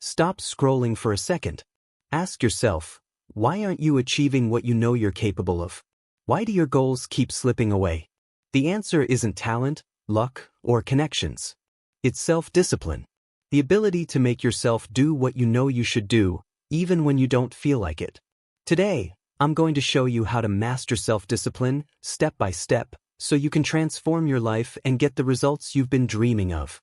Stop scrolling for a second. Ask yourself, why aren't you achieving what you know you're capable of? Why do your goals keep slipping away? The answer isn't talent, luck, or connections. It's self-discipline. The ability to make yourself do what you know you should do, even when you don't feel like it. Today, I'm going to show you how to master self-discipline, step by step, so you can transform your life and get the results you've been dreaming of.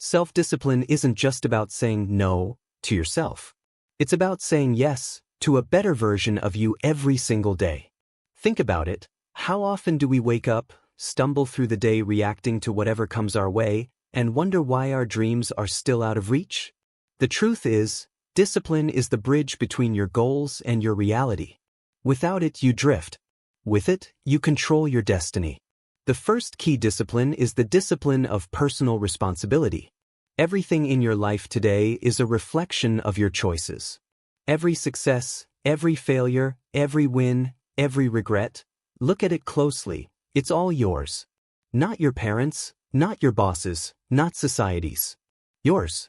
Self-discipline isn't just about saying no to yourself. It's about saying yes to a better version of you every single day. Think about it. How often do we wake up, stumble through the day reacting to whatever comes our way, and wonder why our dreams are still out of reach? The truth is, discipline is the bridge between your goals and your reality. Without it, you drift. With it, you control your destiny. The first key discipline is the discipline of personal responsibility. Everything in your life today is a reflection of your choices. Every success, every failure, every win, every regret, look at it closely. It's all yours. Not your parents', not your bosses', not society's. Yours.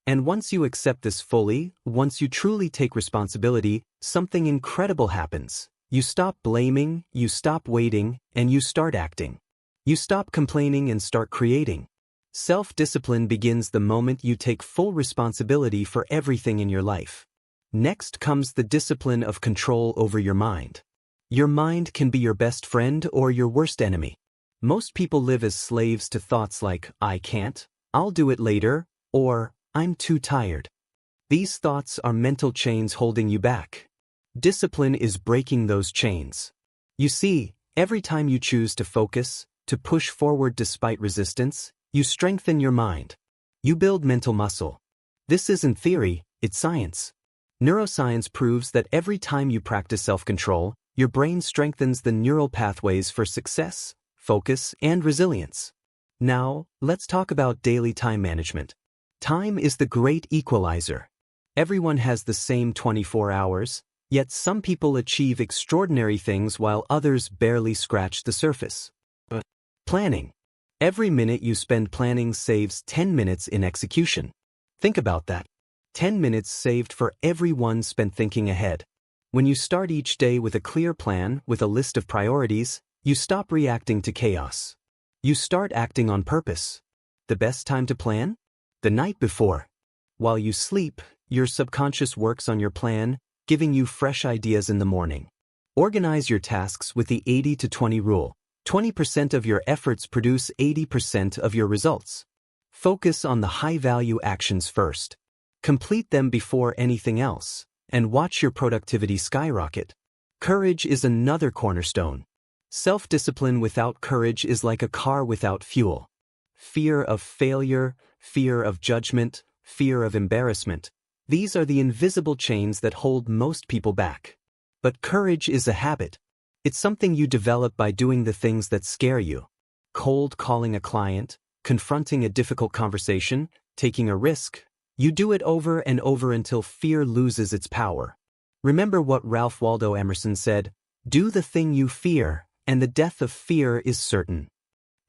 And once you accept this fully, once you truly take responsibility, something incredible happens. You stop blaming, you stop waiting, and you start acting. You stop complaining and start creating. Self-discipline begins the moment you take full responsibility for everything in your life. Next comes the discipline of control over your mind. Your mind can be your best friend or your worst enemy. Most people live as slaves to thoughts like, I can't, I'll do it later, or I'm too tired. These thoughts are mental chains holding you back. Discipline is breaking those chains. You see, every time you choose to focus, to push forward despite resistance, you strengthen your mind. You build mental muscle. This isn't theory, it's science. Neuroscience proves that every time you practice self-control, your brain strengthens the neural pathways for success, focus, and resilience. Now, let's talk about daily time management. Time is the great equalizer. Everyone has the same 24 hours, yet some people achieve extraordinary things while others barely scratch the surface. Planning. Every minute you spend planning saves 10 minutes in execution. Think about that. 10 minutes saved for every one spent thinking ahead. When you start each day with a clear plan, with a list of priorities, you stop reacting to chaos. You start acting on purpose. The best time to plan? The night before. While you sleep, your subconscious works on your plan, giving you fresh ideas in the morning. Organize your tasks with the 80-20 rule. 20% of your efforts produce 80% of your results. Focus on the high-value actions first. Complete them before anything else, and watch your productivity skyrocket. Courage is another cornerstone. Self-discipline without courage is like a car without fuel. Fear of failure, fear of judgment, fear of embarrassment. These are the invisible chains that hold most people back. But courage is a habit. It's something you develop by doing the things that scare you. Cold calling a client, confronting a difficult conversation, taking a risk. You do it over and over until fear loses its power. Remember what Ralph Waldo Emerson said, "Do the thing you fear, and the death of fear is certain."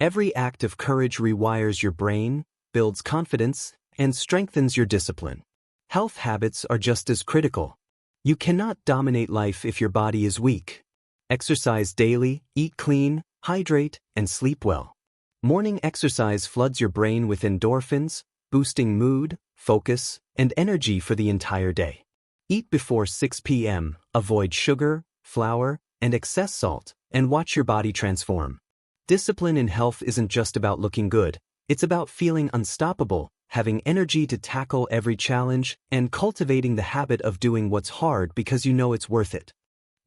Every act of courage rewires your brain, builds confidence, and strengthens your discipline. Health habits are just as critical. You cannot dominate life if your body is weak. Exercise daily, eat clean, hydrate, and sleep well. Morning exercise floods your brain with endorphins, boosting mood, focus, and energy for the entire day. Eat before 6 p.m., avoid sugar, flour, and excess salt, and watch your body transform. Discipline in health isn't just about looking good, it's about feeling unstoppable, having energy to tackle every challenge, and cultivating the habit of doing what's hard because you know it's worth it.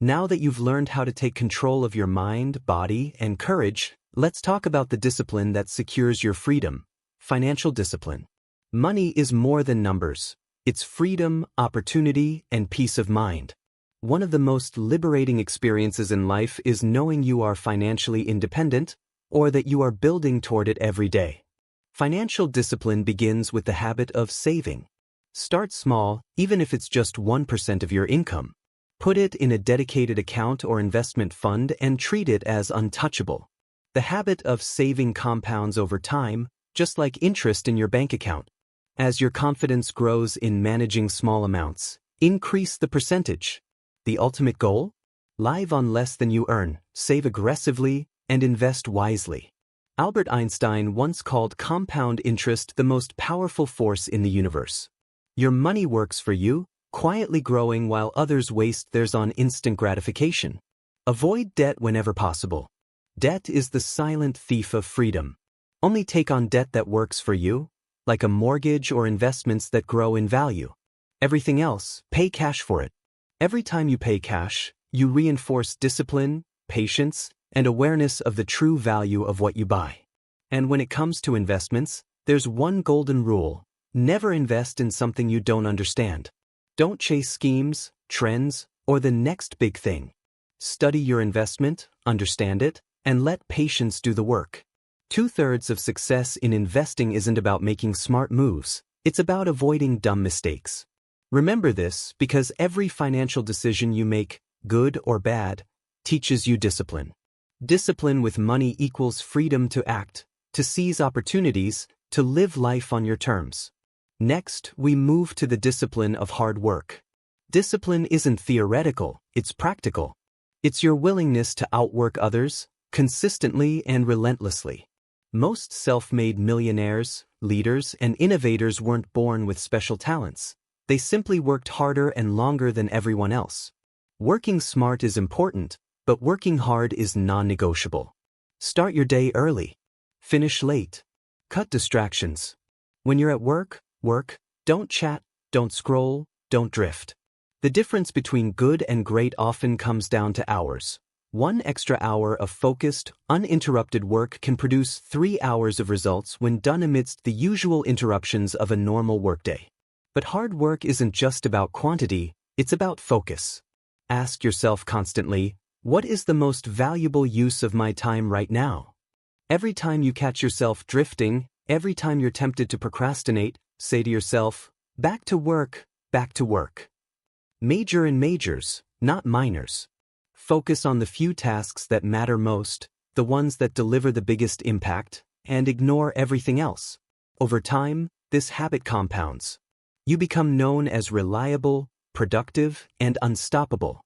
Now that you've learned how to take control of your mind, body, and courage, let's talk about the discipline that secures your freedom: financial discipline. Money is more than numbers. It's freedom, opportunity, and peace of mind. One of the most liberating experiences in life is knowing you are financially independent, or that you are building toward it every day. Financial discipline begins with the habit of saving. Start small, even if it's just 1% of your income. Put it in a dedicated account or investment fund and treat it as untouchable. The habit of saving compounds over time, just like interest in your bank account. As your confidence grows in managing small amounts, increase the percentage. The ultimate goal? Live on less than you earn, save aggressively, and invest wisely. Albert Einstein once called compound interest the most powerful force in the universe. Your money works for you, quietly growing while others waste theirs on instant gratification. Avoid debt whenever possible. Debt is the silent thief of freedom. Only take on debt that works for you, like a mortgage or investments that grow in value. Everything else, pay cash for it. Every time you pay cash, you reinforce discipline, patience, and awareness of the true value of what you buy. And when it comes to investments, there's one golden rule: never invest in something you don't understand. Don't chase schemes, trends, or the next big thing. Study your investment, understand it, and let patience do the work. 2/3 of success in investing isn't about making smart moves, it's about avoiding dumb mistakes. Remember this because every financial decision you make, good or bad, teaches you discipline. Discipline with money equals freedom to act, to seize opportunities, to live life on your terms. Next, we move to the discipline of hard work. Discipline isn't theoretical, it's practical. It's your willingness to outwork others, consistently and relentlessly. Most self-made millionaires, leaders, and innovators weren't born with special talents. They simply worked harder and longer than everyone else. Working smart is important, but working hard is non-negotiable. Start your day early. Finish late. Cut distractions. When you're at work, work. Don't chat, don't scroll, don't drift. The difference between good and great often comes down to hours. 1 extra hour of focused, uninterrupted work can produce 3 hours of results when done amidst the usual interruptions of a normal workday. But hard work isn't just about quantity, it's about focus. Ask yourself constantly, what is the most valuable use of my time right now? Every time you catch yourself drifting, every time you're tempted to procrastinate, say to yourself, back to work, back to work. Major in majors, not minors. Focus on the few tasks that matter most, the ones that deliver the biggest impact, and ignore everything else. Over time, this habit compounds. You become known as reliable, productive, and unstoppable.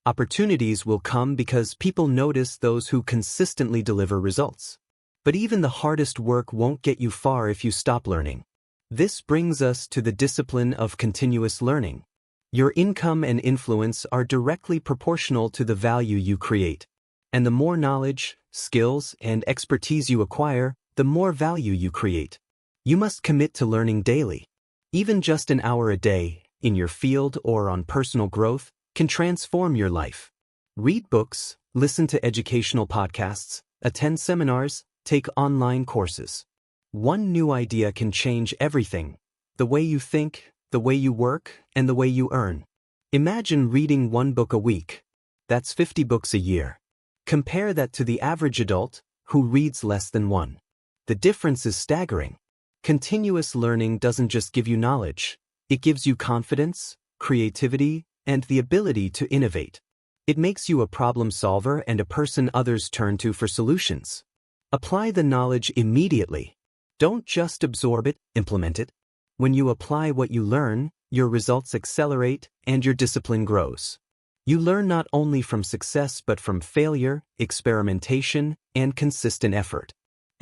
Opportunities will come because people notice those who consistently deliver results. But even the hardest work won't get you far if you stop learning. This brings us to the discipline of continuous learning. Your income and influence are directly proportional to the value you create. And the more knowledge, skills, and expertise you acquire, the more value you create. You must commit to learning daily. Even just an hour a day, in your field or on personal growth, can transform your life. Read books, listen to educational podcasts, attend seminars, take online courses. One new idea can change everything: the way you think, the way you work, and the way you earn. Imagine reading 1 book a week. That's 50 books a year. Compare that to the average adult, who reads less than 1. The difference is staggering. Continuous learning doesn't just give you knowledge, it gives you confidence, creativity, and the ability to innovate. It makes you a problem solver and a person others turn to for solutions. Apply the knowledge immediately. Don't just absorb it, implement it. When you apply what you learn, your results accelerate and your discipline grows. You learn not only from success but from failure, experimentation, and consistent effort.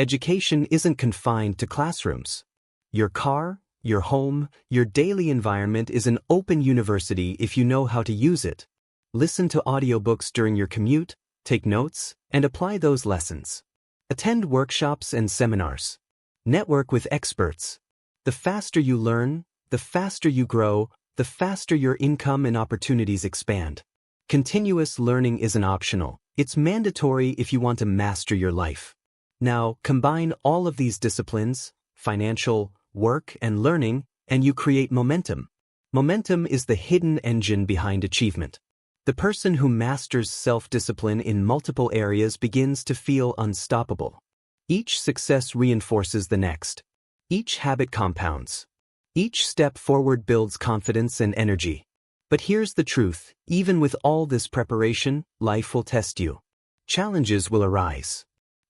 Education isn't confined to classrooms. Your car, your home, your daily environment is an open university if you know how to use it. Listen to audiobooks during your commute, take notes, and apply those lessons. Attend workshops and seminars. Network with experts. The faster you learn, the faster you grow, the faster your income and opportunities expand. Continuous learning isn't optional, it's mandatory if you want to master your life. Now, combine all of these disciplines, financial, work, and learning, and you create momentum. Momentum is the hidden engine behind achievement. The person who masters self-discipline in multiple areas begins to feel unstoppable. Each success reinforces the next. Each habit compounds. Each step forward builds confidence and energy. But here's the truth: even with all this preparation, life will test you. Challenges will arise.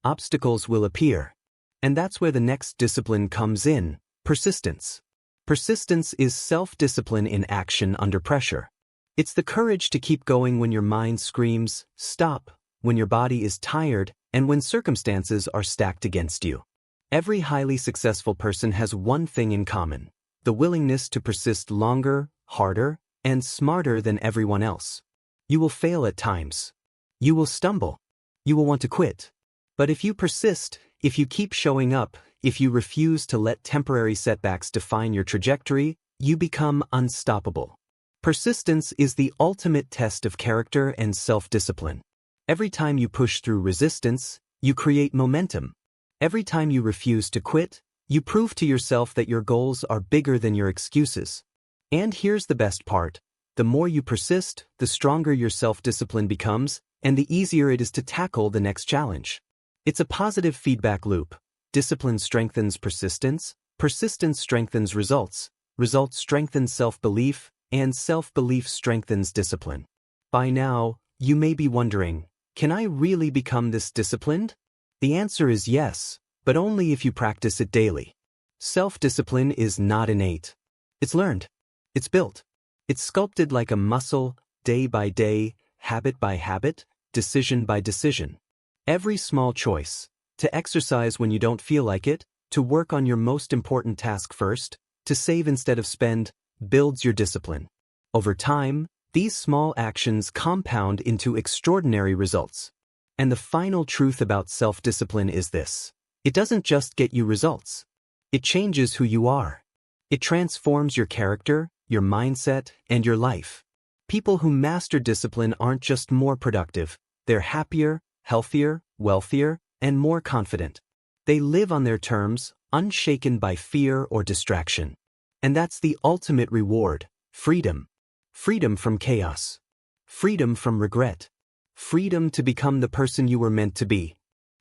Obstacles will appear. And that's where the next discipline comes in: persistence. Persistence is self-discipline in action under pressure. It's the courage to keep going when your mind screams, stop, when your body is tired, and when circumstances are stacked against you. Every highly successful person has one thing in common: the willingness to persist longer, harder, and smarter than everyone else. You will fail at times. You will stumble. You will want to quit. But if you persist, if you keep showing up, if you refuse to let temporary setbacks define your trajectory, you become unstoppable. Persistence is the ultimate test of character and self-discipline. Every time you push through resistance, you create momentum. Every time you refuse to quit, you prove to yourself that your goals are bigger than your excuses. And here's the best part: the more you persist, the stronger your self-discipline becomes, and the easier it is to tackle the next challenge. It's a positive feedback loop. Discipline strengthens persistence, persistence strengthens results, results strengthen self-belief, and self-belief strengthens discipline. By now, you may be wondering, can I really become this disciplined? The answer is yes, but only if you practice it daily. Self-discipline is not innate. It's learned. It's built. It's sculpted like a muscle, day by day, habit by habit, decision by decision. Every small choice, to exercise when you don't feel like it, to work on your most important task first, to save instead of spend, builds your discipline. Over time, these small actions compound into extraordinary results. And the final truth about self-discipline is this: it doesn't just get you results. It changes who you are. It transforms your character, your mindset, and your life. People who master discipline aren't just more productive, they're happier, healthier, wealthier, and more confident. They live on their terms, unshaken by fear or distraction. And that's the ultimate reward: freedom. Freedom from chaos. Freedom from regret. Freedom to become the person you were meant to be.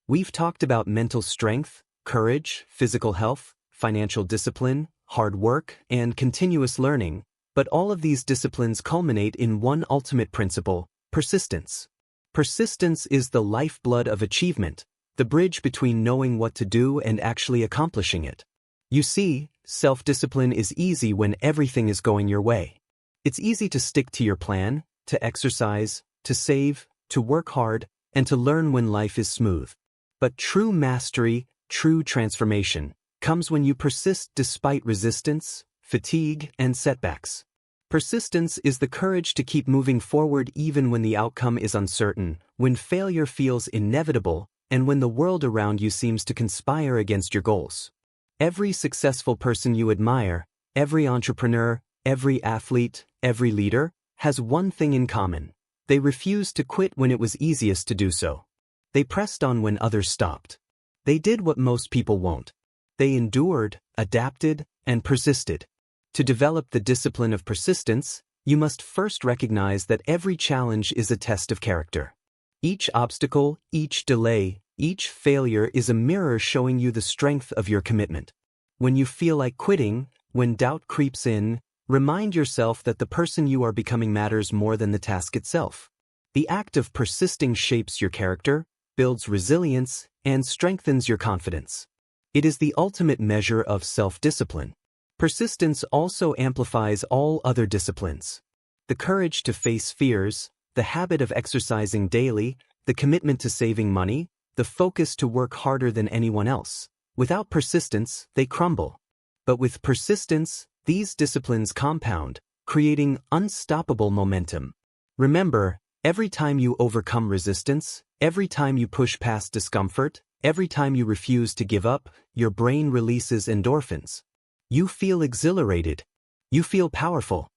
We've talked about mental strength, courage, physical health, financial discipline, hard work, and continuous learning, but all of these disciplines culminate in one ultimate principle: persistence. Persistence is the lifeblood of achievement, the bridge between knowing what to do and actually accomplishing it. You see, self-discipline is easy when everything is going your way. It's easy to stick to your plan, to exercise, to save, to work hard, and to learn when life is smooth. But true mastery, true transformation, comes when you persist despite resistance, fatigue, and setbacks. Persistence is the courage to keep moving forward even when the outcome is uncertain, when failure feels inevitable, and when the world around you seems to conspire against your goals. Every successful person you admire, every entrepreneur, every athlete, every leader, has one thing in common: they refused to quit when it was easiest to do so. They pressed on when others stopped. They did what most people won't. They endured, adapted, and persisted. To develop the discipline of persistence, you must first recognize that every challenge is a test of character. Each obstacle, each delay, each failure is a mirror showing you the strength of your commitment. When you feel like quitting, when doubt creeps in, remind yourself that the person you are becoming matters more than the task itself. The act of persisting shapes your character, builds resilience, and strengthens your confidence. It is the ultimate measure of self-discipline. Persistence also amplifies all other disciplines. The courage to face fears, the habit of exercising daily, the commitment to saving money, the focus to work harder than anyone else. Without persistence, they crumble. But with persistence, these disciplines compound, creating unstoppable momentum. Remember, every time you overcome resistance, every time you push past discomfort, every time you refuse to give up, your brain releases endorphins. You feel exhilarated. You feel powerful.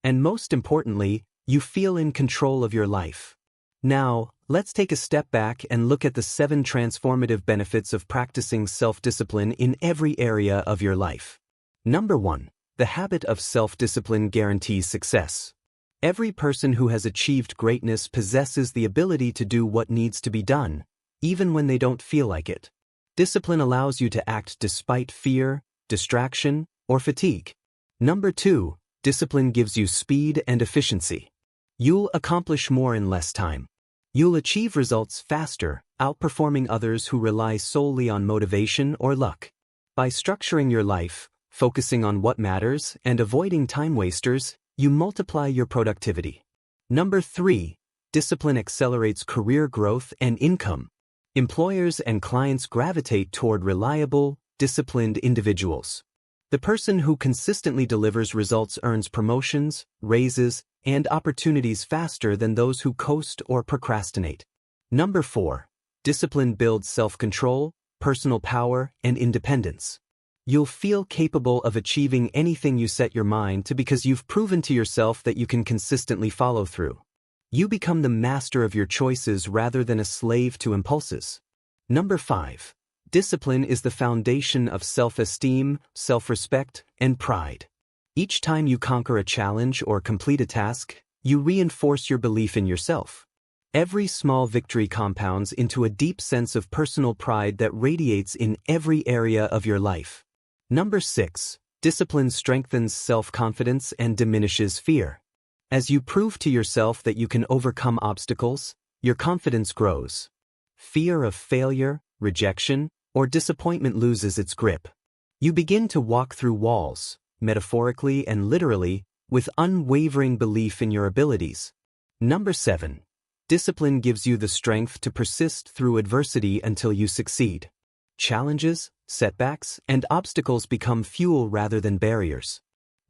And most importantly, you feel in control of your life. Now, let's take a step back and look at the 7 transformative benefits of practicing self-discipline in every area of your life. Number 1. The habit of self-discipline guarantees success. Every person who has achieved greatness possesses the ability to do what needs to be done, even when they don't feel like it. Discipline allows you to act despite fear, distraction, or fatigue. Number 2. Discipline gives you speed and efficiency. You'll accomplish more in less time. You'll achieve results faster, outperforming others who rely solely on motivation or luck. By structuring your life, Focusing on what matters and avoiding time wasters, you multiply your productivity. Number 3. Discipline accelerates career growth and income. Employers and clients gravitate toward reliable, disciplined individuals. The person who consistently delivers results earns promotions, raises, and opportunities faster than those who coast or procrastinate. Number 4. Discipline builds self-control, personal power, and independence. You'll feel capable of achieving anything you set your mind to because you've proven to yourself that you can consistently follow through. You become the master of your choices rather than a slave to impulses. Number 5. Discipline is the foundation of self-esteem, self-respect, and pride. Each time you conquer a challenge or complete a task, you reinforce your belief in yourself. Every small victory compounds into a deep sense of personal pride that radiates in every area of your life. Number 6. Discipline strengthens self-confidence and diminishes fear. As you prove to yourself that you can overcome obstacles, your confidence grows. Fear of failure, rejection, or disappointment loses its grip. You begin to walk through walls, metaphorically and literally, with unwavering belief in your abilities. Number 7. Discipline gives you the strength to persist through adversity until you succeed. Challenges, setbacks, and obstacles become fuel rather than barriers.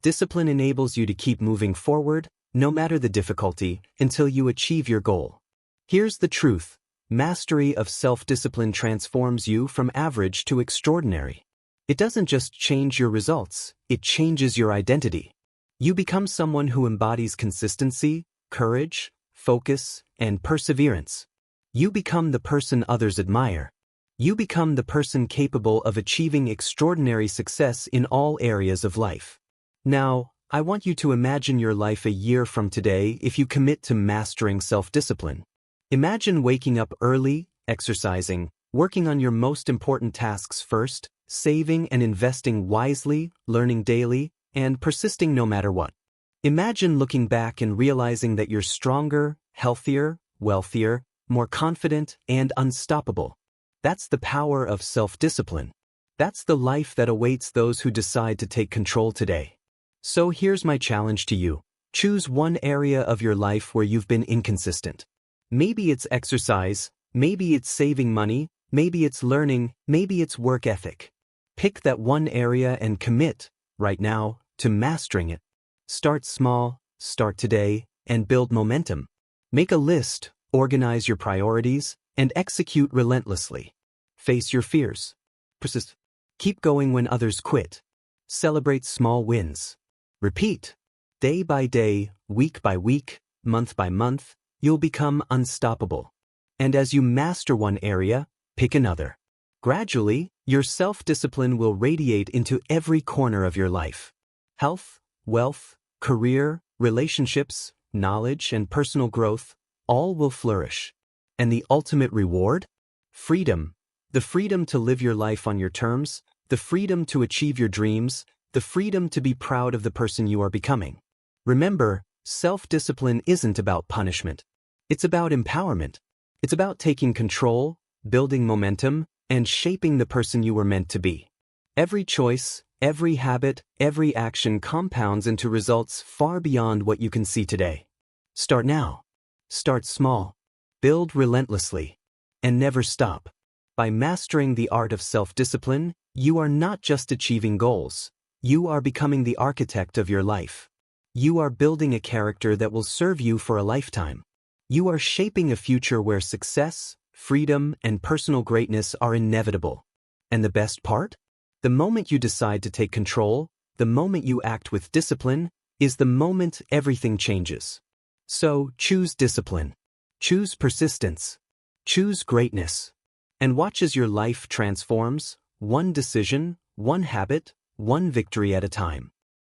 Discipline enables you to keep moving forward, no matter the difficulty, until you achieve your goal. Here's the truth. Mastery of self-discipline transforms you from average to extraordinary. It doesn't just change your results, it changes your identity. You become someone who embodies consistency, courage, focus, and perseverance. You become the person others admire. You become the person capable of achieving extraordinary success in all areas of life. Now, I want you to imagine your life a year from today if you commit to mastering self-discipline. Imagine waking up early, exercising, working on your most important tasks first, saving and investing wisely, learning daily, and persisting no matter what. Imagine looking back and realizing that you're stronger, healthier, wealthier, more confident, and unstoppable. That's the power of self-discipline. That's the life that awaits those who decide to take control today. So here's my challenge to you. Choose one area of your life where you've been inconsistent. Maybe it's exercise, maybe it's saving money, maybe it's learning, maybe it's work ethic. Pick that one area and commit, right now, to mastering it. Start small, start today, and build momentum. Make a list, organize your priorities, and execute relentlessly. Face your fears. Persist. Keep going when others quit. Celebrate small wins. Repeat. Day by day, week by week, month by month, you'll become unstoppable. And as you master one area, pick another. Gradually, your self-discipline will radiate into every corner of your life. Health, wealth, career, relationships, knowledge, and personal growth, all will flourish. And the ultimate reward? Freedom. The freedom to live your life on your terms, the freedom to achieve your dreams, the freedom to be proud of the person you are becoming. Remember, self-discipline isn't about punishment. It's about empowerment. It's about taking control, building momentum, and shaping the person you were meant to be. Every choice, every habit, every action compounds into results far beyond what you can see today. Start now. Start small. Build relentlessly. And never stop. By mastering the art of self-discipline, you are not just achieving goals. You are becoming the architect of your life. You are building a character that will serve you for a lifetime. You are shaping a future where success, freedom, and personal greatness are inevitable. And the best part? The moment you decide to take control, the moment you act with discipline, is the moment everything changes. So, choose discipline. Choose persistence. Choose greatness. And watch as your life transforms, one decision, one habit, one victory at a time.